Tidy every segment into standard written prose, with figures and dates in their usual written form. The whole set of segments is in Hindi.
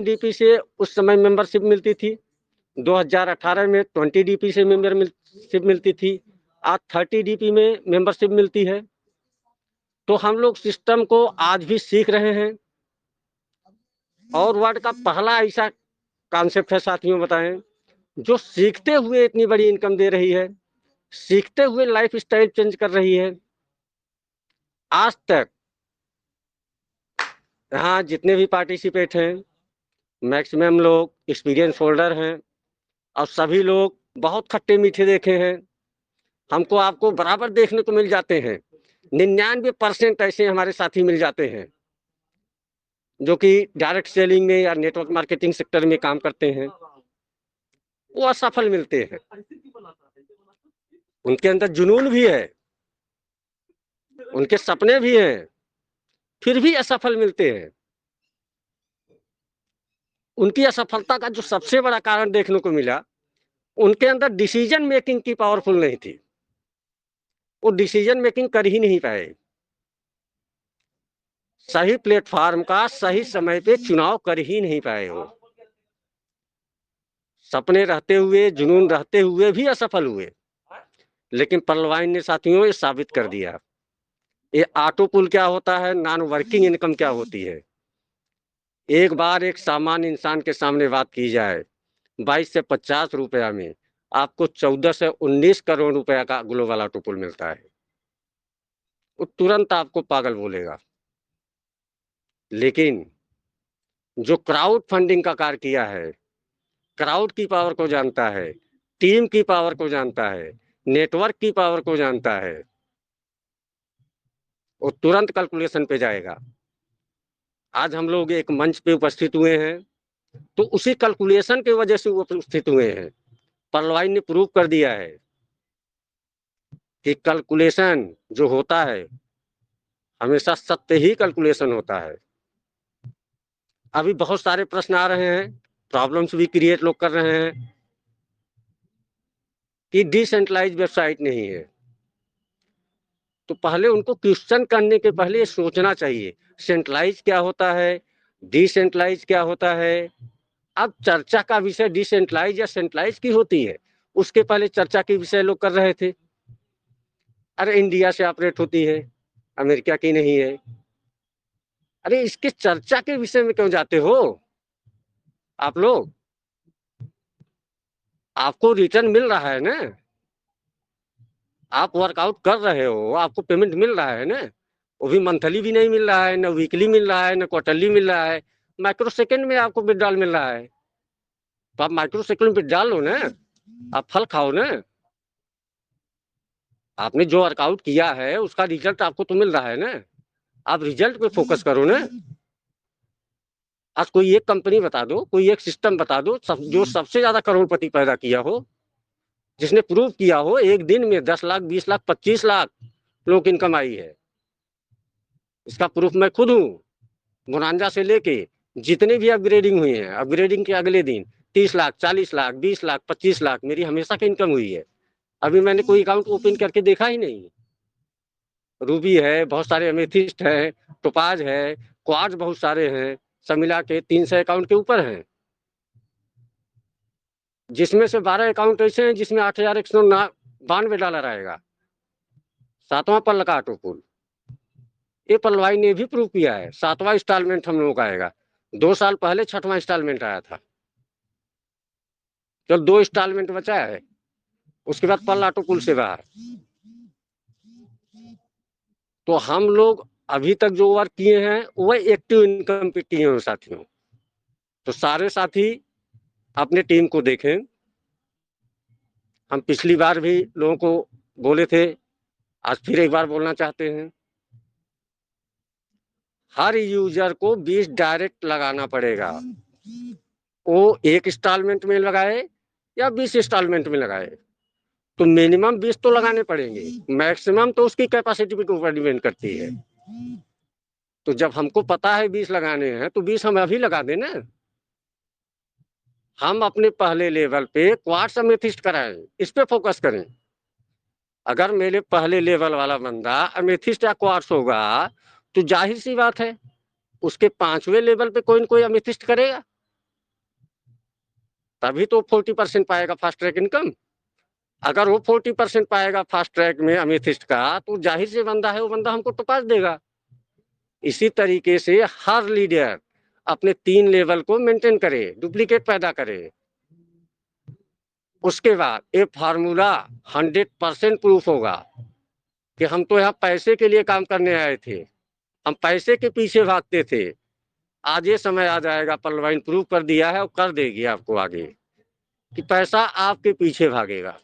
डीपी से उस समय मेंबरशिप मिलती थी। 2018 में 20 डीपी से मेंबरशिप मिलती थी। आज 30 डीपी में मेंबरशिप मिलती है। तो हम लोग सिस्टम को आज भी सीख रहे हैं। और वर्ल्ड का पहला ऐसा कॉन्सेप्ट है साथियों, बताएं, जो सीखते हुए इतनी बड़ी इनकम दे रही है, सीखते हुए लाइफ स्टाइल चेंज कर रही है। आज तक यहाँ जितने भी पार्टिसिपेट हैं, मैक्सिमम लोग एक्सपीरियंस होल्डर हैं और सभी लोग बहुत खट्टे मीठे देखे हैं। हमको आपको बराबर देखने को मिल जाते हैं। 99% ऐसे हमारे साथी मिल जाते हैं जो कि डायरेक्ट सेलिंग में या नेटवर्क मार्केटिंग सेक्टर में काम करते हैं, वो असफल मिलते हैं। उनके अंदर जुनून भी है, उनके सपने भी हैं, फिर भी असफल मिलते हैं। उनकी असफलता का जो सबसे बड़ा कारण देखने को मिला, उनके अंदर डिसीजन मेकिंग की पावरफुल नहीं थी। वो डिसीजन मेकिंग कर ही नहीं पाए। सही प्लेटफॉर्म का सही समय पे चुनाव कर ही नहीं पाए हो। सपने रहते हुए, जुनून रहते हुए भी असफल हुए। लेकिन पर्लवाइन ने साथियों ये साबित कर दिया, ये ऑटो पुल क्या होता है, नॉन वर्किंग इनकम क्या होती है। एक बार एक सामान्य इंसान के सामने बात की जाए, 22 से 50 रुपया में आपको 14 से 19 करोड़ रुपया का ग्लोबल ऑटो पुल मिलता है। वो तुरंत आपको पागल बोलेगा। लेकिन जो क्राउड फंडिंग का कार्य किया है, क्राउड की पावर को जानता है, टीम की पावर को जानता है, नेटवर्क की पावर को जानता है, वो तुरंत कैलकुलेशन पे जाएगा। आज हम लोग एक मंच पे उपस्थित हुए हैं तो उसी कैलकुलेशन की वजह से उपस्थित हुए हैं। पर्लवाइन ने प्रूव कर दिया है कि कैलकुलेशन जो होता है हमेशा सत्य ही कैलकुलेशन होता है। अभी बहुत सारे प्रश्न आ रहे हैं, प्रॉब्लम्स भी क्रिएट लोग कर रहे हैं कि डिसेंट्रलाइज वेबसाइट नहीं है। तो पहले उनको क्वेश्चन करने के पहले ये सोचना चाहिए, सेंट्रलाइज क्या होता है, डिसेंट्रलाइज क्या होता है। अब चर्चा का विषय डिसेंट्रलाइज या सेंट्रलाइज की होती है, उसके पहले चर्चा के विषय लोग कर रहे थे। अरे इंडिया से ऑपरेट होती है, अमेरिका की नहीं है। अरे इसके चर्चा के विषय में क्यों जाते हो आप लोग? आपको रिटर्न मिल रहा है ना, आप वर्कआउट कर रहे हो, आपको पेमेंट मिल रहा है ना। वो भी मंथली भी नहीं मिल रहा है, ना वीकली मिल रहा है, ना क्वार्टरली मिल रहा है, माइक्रो सेकंड में आपको विड्रॉल मिल रहा है। तो आप माइक्रो सेकंड में विड्रॉल लो ना, आप फल खाओ ना। आपने जो वर्कआउट किया है उसका रिजल्ट आपको तो मिल रहा है ना, आप रिजल्ट पे फोकस करो ना। आज कोई एक कंपनी बता दो, कोई एक सिस्टम बता दो जो सबसे ज्यादा करोड़पति पैदा किया हो, जिसने प्रूव किया हो एक दिन में 10 लाख, 20 लाख, 25 लाख लोगों की इनकम आई है। इसका प्रूफ मैं खुद हूँ। बोनांजा से लेके जितने भी अपग्रेडिंग हुई है, अपग्रेडिंग के अगले दिन 30 लाख, 40 लाख, 20 लाख, 25 लाख मेरी हमेशा की इनकम हुई है। अभी मैंने कोई अकाउंट ओपन करके देखा ही नहीं। रूबी है, बहुत सारे एमेथिस्ट है, टोपाज है, क्वार्ट्ज बहुत सारे हैं, सब मिला के 300 अकाउंट के ऊपर हैं, जिसमें से 12 अकाउंट ऐसे हैं जिसमें $8,192 आएगा। 7वां पल का ऑटो पुल ये पलवाई ने भी प्रूव किया है। 7वां इंस्टॉलमेंट हम लोगों का आएगा। 2 साल पहले 6वां इंस्टॉलमेंट आया था, चल 2 इंस्टॉलमेंट बचा है, उसके बाद पल ऑटो पुल से बाहर। तो हम लोग अभी तक जो वर्क किए हैं वह एक्टिव इनकम पे किए हैं साथियों। तो सारे साथी अपने टीम को देखें। हम पिछली बार भी लोगों को बोले थे, आज फिर एक बार बोलना चाहते हैं, हर यूजर को 20 डायरेक्ट लगाना पड़ेगा। वो एक इंस्टॉलमेंट में लगाए या 20 इंस्टॉलमेंट में लगाए, तो मिनिमम 20 तो लगाने पड़ेंगे, मैक्सिमम तो उसकी कैपेसिटी के ऊपर डिपेंड करती है। तो जब हमको पता है 20 लगाने हैं तो 20 हम अभी लगा दें ना। हम अपने पहले लेवल पे क्वार्ट्स अमेथिस्ट कराएं, इस पे फोकस करें। अगर मेरे पहले लेवल वाला बंदा अमेथिस्ट या क्वार्ट्स होगा तो जाहिर सी बात है उसके 5वें लेवल पे कोई न कोई अमेथिस्ट करेगा। तभी तो 40% पाएगा फास्ट ट्रैक इनकम। अगर वो 40% पाएगा फास्ट ट्रैक में अमेथिस्ट का, तो जाहिर से बंदा है, वो बंदा हमको तो पास देगा। इसी तरीके से हर लीडर अपने 3 लेवल को मेंटेन करे, डुप्लीकेट पैदा करे। उसके बाद ये फार्मूला 100% प्रूफ होगा कि हम तो यहाँ पैसे के लिए काम करने आए थे, हम पैसे के पीछे भागते थे। आज ये समय आ जाएगा, पलवाइन प्रूव कर दिया है और कर देगी आपको आगे, कि पैसा आपके पीछे भागेगा।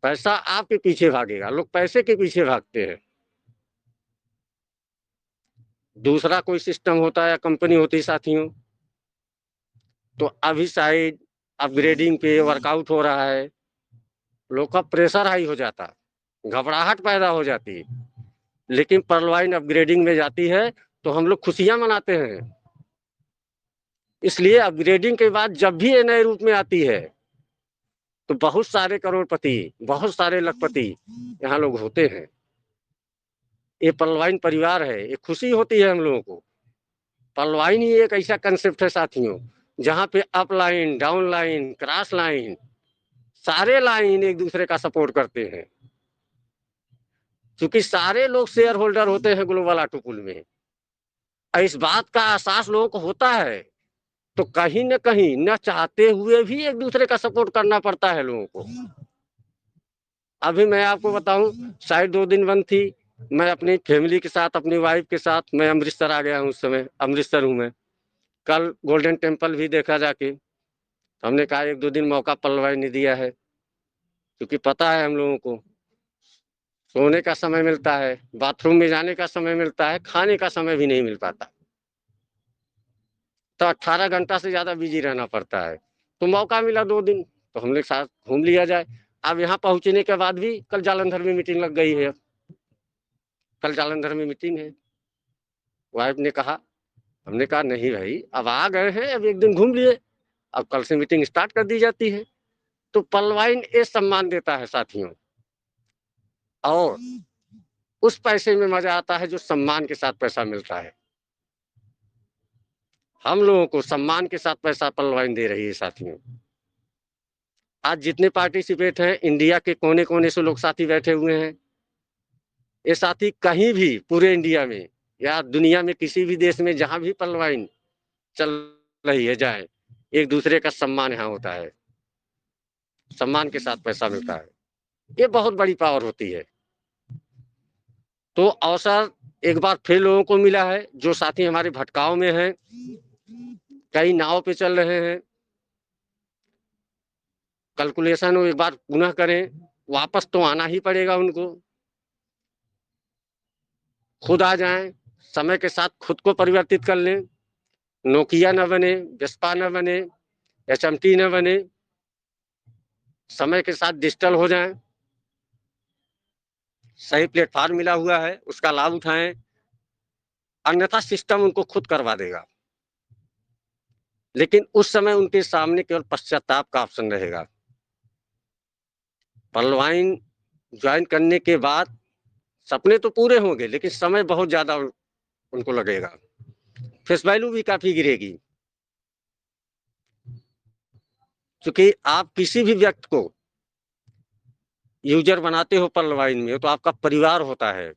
पैसा आपके पीछे भागेगा, लोग पैसे के पीछे भागते हैं। दूसरा कोई सिस्टम होता है या कंपनी होती है साथियों, तो अभी शायद अपग्रेडिंग पे वर्कआउट हो रहा है, लोग का प्रेशर हाई हो जाता, घबराहट पैदा हो जाती है। लेकिन पर्लवाइन अपग्रेडिंग में जाती है तो हम लोग खुशियां मनाते हैं। इसलिए अपग्रेडिंग के बाद जब भी ये नए रूप में आती है, तो बहुत सारे करोड़पति, बहुत सारे लखपति यहाँ लोग होते हैं। ये पर्लवाइन परिवार है, ये खुशी होती है हम लोगों को। पर्लवाइन ही एक ऐसा कंसेप्ट है साथियों, जहाँ पे up line, down line, cross line, सारे लाइन एक दूसरे का सपोर्ट करते हैं। क्योंकि सारे लोग शेयर होल्डर होते हैं ग्लोबल ऑटो पूल में, इस बात का एहसास लोगों को होता है, तो कहीं न कहीं न चाहते हुए भी एक दूसरे का सपोर्ट करना पड़ता है लोगों को। अभी मैं आपको बताऊं, शायद 2 दिन बंद थी, मैं अपनी फैमिली के साथ, अपनी वाइफ के साथ मैं अमृतसर आ गया हूँ। उस समय अमृतसर हूँ मैं। कल गोल्डन टेम्पल भी देखा जाके। हमने कहा 1-2 दिन मौका पलवाई ने दिया है, क्योंकि पता है हम लोगों को सोने का समय मिलता है, बाथरूम में जाने का समय मिलता है, खाने का समय भी नहीं मिल पाता, तो 18 घंटा से ज्यादा बिजी रहना पड़ता है। तो मौका मिला 2 दिन, तो हमने साथ घूम लिया जाए। अब यहाँ पहुंचने के बाद भी कल जालंधर में मीटिंग लग गई है, कल जालंधर में मीटिंग है। वाइफ ने कहा, हमने कहा नहीं भाई, अब आ गए हैं, अब 1 दिन घूम लिए, अब कल से मीटिंग स्टार्ट कर दी जाती है। तो पलवाइन ये सम्मान देता है साथियों, और उस पैसे में मजा आता है जो सम्मान के साथ पैसा मिलता है। हम लोगों को सम्मान के साथ पैसा पलवाइन दे रही है साथियों। आज जितने पार्टिसिपेट हैं, इंडिया के कोने कोने से लोग साथी बैठे हुए हैं। ये साथी कहीं भी पूरे इंडिया में या दुनिया में किसी भी देश में जहां भी पलवाइन चल रही है जाए, एक दूसरे का सम्मान यहाँ होता है, सम्मान के साथ पैसा मिलता है। ये बहुत बड़ी पावर होती है। तो अवसर एक बार फिर लोगों को मिला है, जो साथी हमारे भटकाव में हैं, कई नाव पे चल रहे हैं, कैलकुलेशन एक बार पुनः करें, वापस तो आना ही पड़ेगा उनको। खुद आ जाएं, समय के साथ खुद को परिवर्तित कर लें, नोकिया न बने, वेस्पा न बने, एचएमटी न बने, समय के साथ डिजिटल हो जाएं। सही प्लेटफॉर्म मिला हुआ है, उसका लाभ उठाएं, अन्यथा सिस्टम उनको खुद करवा देगा। लेकिन उस समय उनके सामने केवल पश्चाताप का ऑप्शन रहेगा। पलवाइन ज्वाइन करने के बाद सपने तो पूरे होंगे, लेकिन समय बहुत ज्यादा उनको लगेगा, फेस वैल्यू भी काफी गिरेगी। क्योंकि आप किसी भी व्यक्ति को यूजर बनाते हो पलवाइन में, तो आपका परिवार होता है।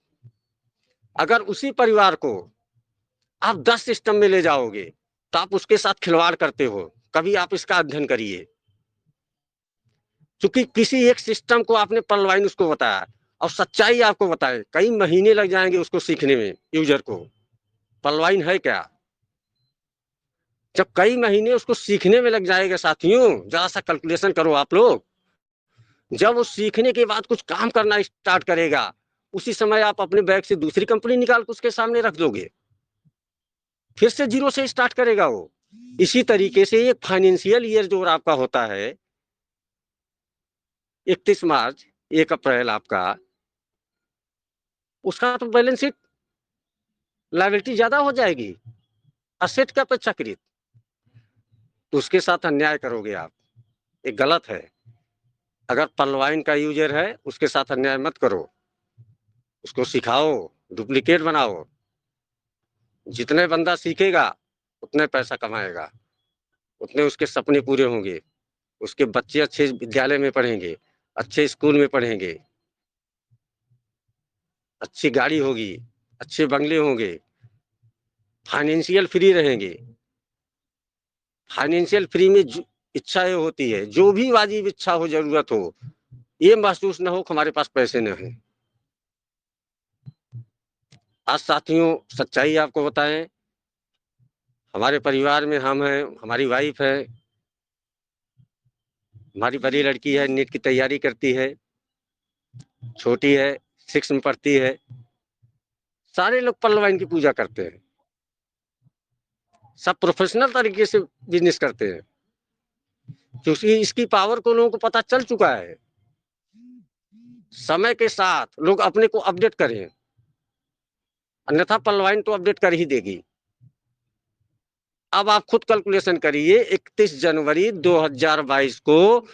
अगर उसी परिवार को आप 10 सिस्टम में ले जाओगे, तो आप उसके साथ खिलवाड़ करते हो। कभी आप इसका अध्ययन करिए, क्योंकि किसी एक सिस्टम को आपने पलवाइन उसको बताया और सच्चाई आपको बताए, कई महीने लग जाएंगे उसको सीखने में, यूजर को पलवाइन है क्या। जब कई महीने उसको सीखने में लग जाएगा साथियों, जरा सा कैलकुलेशन करो आप लोग, जब वो सीखने के बाद कुछ काम करना स्टार्ट करेगा, उसी समय आप अपने बैग से दूसरी कंपनी निकाल के उसके सामने रख दोगे, फिर से जीरो से स्टार्ट करेगा वो। इसी तरीके से एक फाइनेंशियल ईयर जो आपका होता है 31 मार्च 1 अप्रैल आपका, उसका तो बैलेंस शीट लायबिलिटी ज्यादा हो जाएगी असेट के अपेक्षाकृत, तो उसके साथ अन्याय करोगे आप, ये गलत है। अगर पलवाइन का यूजर है, उसके साथ अन्याय मत करो, उसको सिखाओ, डुप्लीकेट बनाओ। जितने बंदा सीखेगा उतने पैसा कमाएगा। उतने उसके सपने पूरे होंगे, उसके बच्चे अच्छे विद्यालय में पढ़ेंगे, अच्छे स्कूल में पढ़ेंगे, अच्छी गाड़ी होगी, अच्छे बंगले होंगे, फाइनेंशियल फ्री रहेंगे। फाइनेंशियल फ्री में इच्छाएं होती है, जो भी वाजिब इच्छा हो, जरूरत हो, ये महसूस ना हो कि हमारे पास पैसे न हैं। आज साथियों, सच्चाई आपको बताएं, हमारे परिवार में हम हैं, हमारी वाइफ है, हमारी बड़ी लड़की है, नीट की तैयारी करती है, छोटी है 6 में पढ़ती है। सारे लोग पल्लवाइन की पूजा करते हैं, सब प्रोफेशनल तरीके से बिजनेस करते हैं, क्योंकि इसकी पावर को लोगों को पता चल चुका है। समय के साथ लोग अपने को अपडेट करें, अन्यथा पल्लवाइन तो अपडेट कर ही देगी। अब आप खुद कैलकुलेशन करिए, 31 जनवरी 2022 को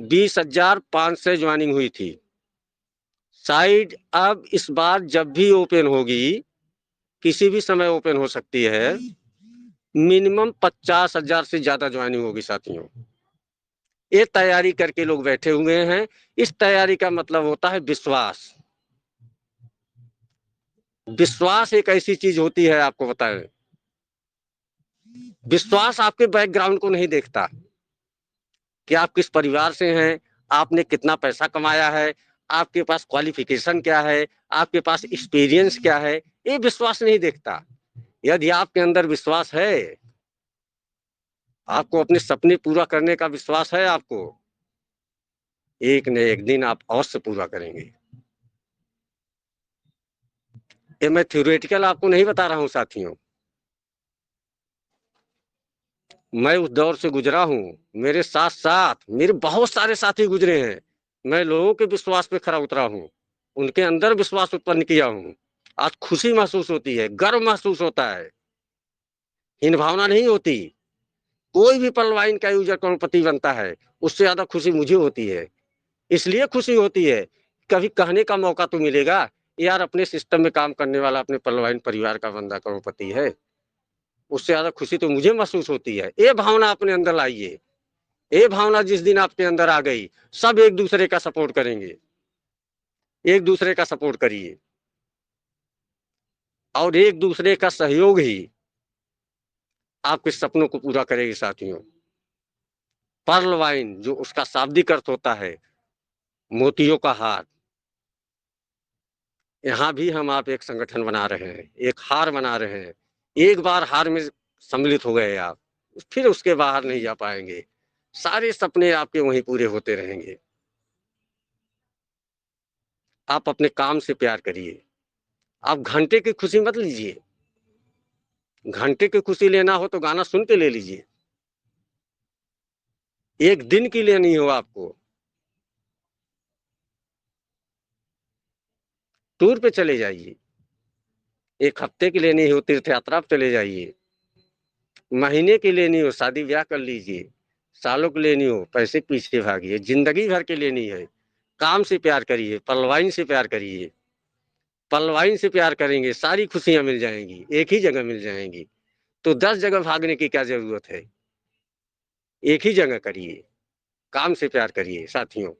20,500 ज्वाइनिंग हुई थी। साइट अब इस बार जब भी ओपन होगी, किसी भी समय ओपन हो सकती है, मिनिमम 50,000 से ज्यादा ज्वाइनिंग होगी साथियों। ये तैयारी करके लोग बैठे हुए हैं। इस तैयारी का मतलब होता है विश्वास। विश्वास एक ऐसी चीज होती है, आपको बताएं, विश्वास आपके बैकग्राउंड को नहीं देखता कि आप किस परिवार से हैं, आपने कितना पैसा कमाया है, आपके पास क्वालिफिकेशन क्या है, आपके पास एक्सपीरियंस क्या है, ये विश्वास नहीं देखता। यदि आपके अंदर विश्वास है, आपको अपने सपने पूरा करने का विश्वास है, आपको एक न एक दिन आप अवश्य पूरा करेंगे। ये मैं थ्योरेटिकल आपको नहीं बता रहा हूं साथियों, मैं उस दौर से गुजरा हूं, मेरे साथ साथ मेरे बहुत सारे साथी गुजरे हैं। मैं लोगों के विश्वास पे खरा उतरा हूं, उनके अंदर विश्वास उत्पन्न किया हूं। आज खुशी महसूस होती है, गर्व महसूस होता है, हीन भावना नहीं होती। कोई भी पलवाइन का यूजर करोड़पति बनता है, उससे ज्यादा खुशी मुझे होती है। इसलिए खुशी होती है, कभी कहने का मौका तो मिलेगा, यार अपने सिस्टम में काम करने वाला अपने पलवाइन परिवार का बंदा करोड़पति है। उससे ज्यादा खुशी तो मुझे महसूस होती है। ये भावना अपने अंदर लाइए। ये भावना जिस दिन आपके अंदर आ गई, सब एक दूसरे का सपोर्ट करेंगे, एक दूसरे का सपोर्ट करिए, और एक दूसरे का सहयोग ही आपके सपनों को पूरा करेगी साथियों। पर्ल वाइन, जो उसका शाब्दिक अर्थ होता है मोतियों का हार, यहाँ भी हम आप एक संगठन बना रहे हैं, एक हार बना रहे हैं। एक बार हार में सम्मिलित हो गए आप, फिर उसके बाहर नहीं जा पाएंगे। सारे सपने आपके वहीं पूरे होते रहेंगे। आप अपने काम से प्यार करिए। आप घंटे की खुशी मत लीजिए, घंटे की खुशी लेना हो तो गाना सुन के ले लीजिए। एक दिन की लेनी हो आपको, टूर पे चले जाइए। एक हफ्ते की लेनी हो, तीर्थ यात्रा पे चले जाइए। महीने की लेनी हो, शादी ब्याह कर लीजिए। सालों की लेनी हो, पैसे पीछे भागिए। जिंदगी भर की लेनी है, काम से प्यार करिए, पलवाइन से प्यार करिए। पलवाइन से प्यार करेंगे, सारी खुशियां मिल जाएंगी, एक ही जगह मिल जाएंगी। तो 10 जगह भागने की क्या जरूरत है, एक ही जगह करिए, काम से प्यार करिए साथियों।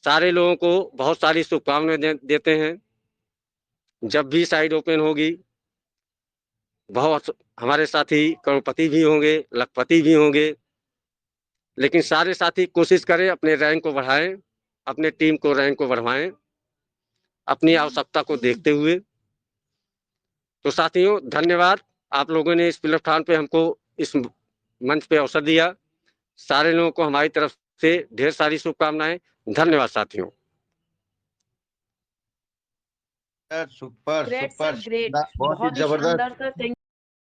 सारे लोगों को बहुत सारी शुभकामनाएं देते हैं। जब भी साइट ओपन होगी, बहुत हमारे साथी करोड़पति भी होंगे, लखपति भी होंगे, लेकिन सारे साथी कोशिश करें अपने रैंक को बढ़ाएं, अपने टीम को रैंक को बढ़वाएं, अपनी आवश्यकता को देखते हुए। तो साथियों, धन्यवाद, आप लोगों ने इस प्लेटफॉर्म पे हमको, इस मंच पे अवसर दिया। सारे लोगों को हमारी तरफ से ढेर सारी शुभकामनाएं। धन्यवाद साथियों। Super great super, sir, great, बहुत ही बहुत ही जबरदस्त। शानदार सर। थैंक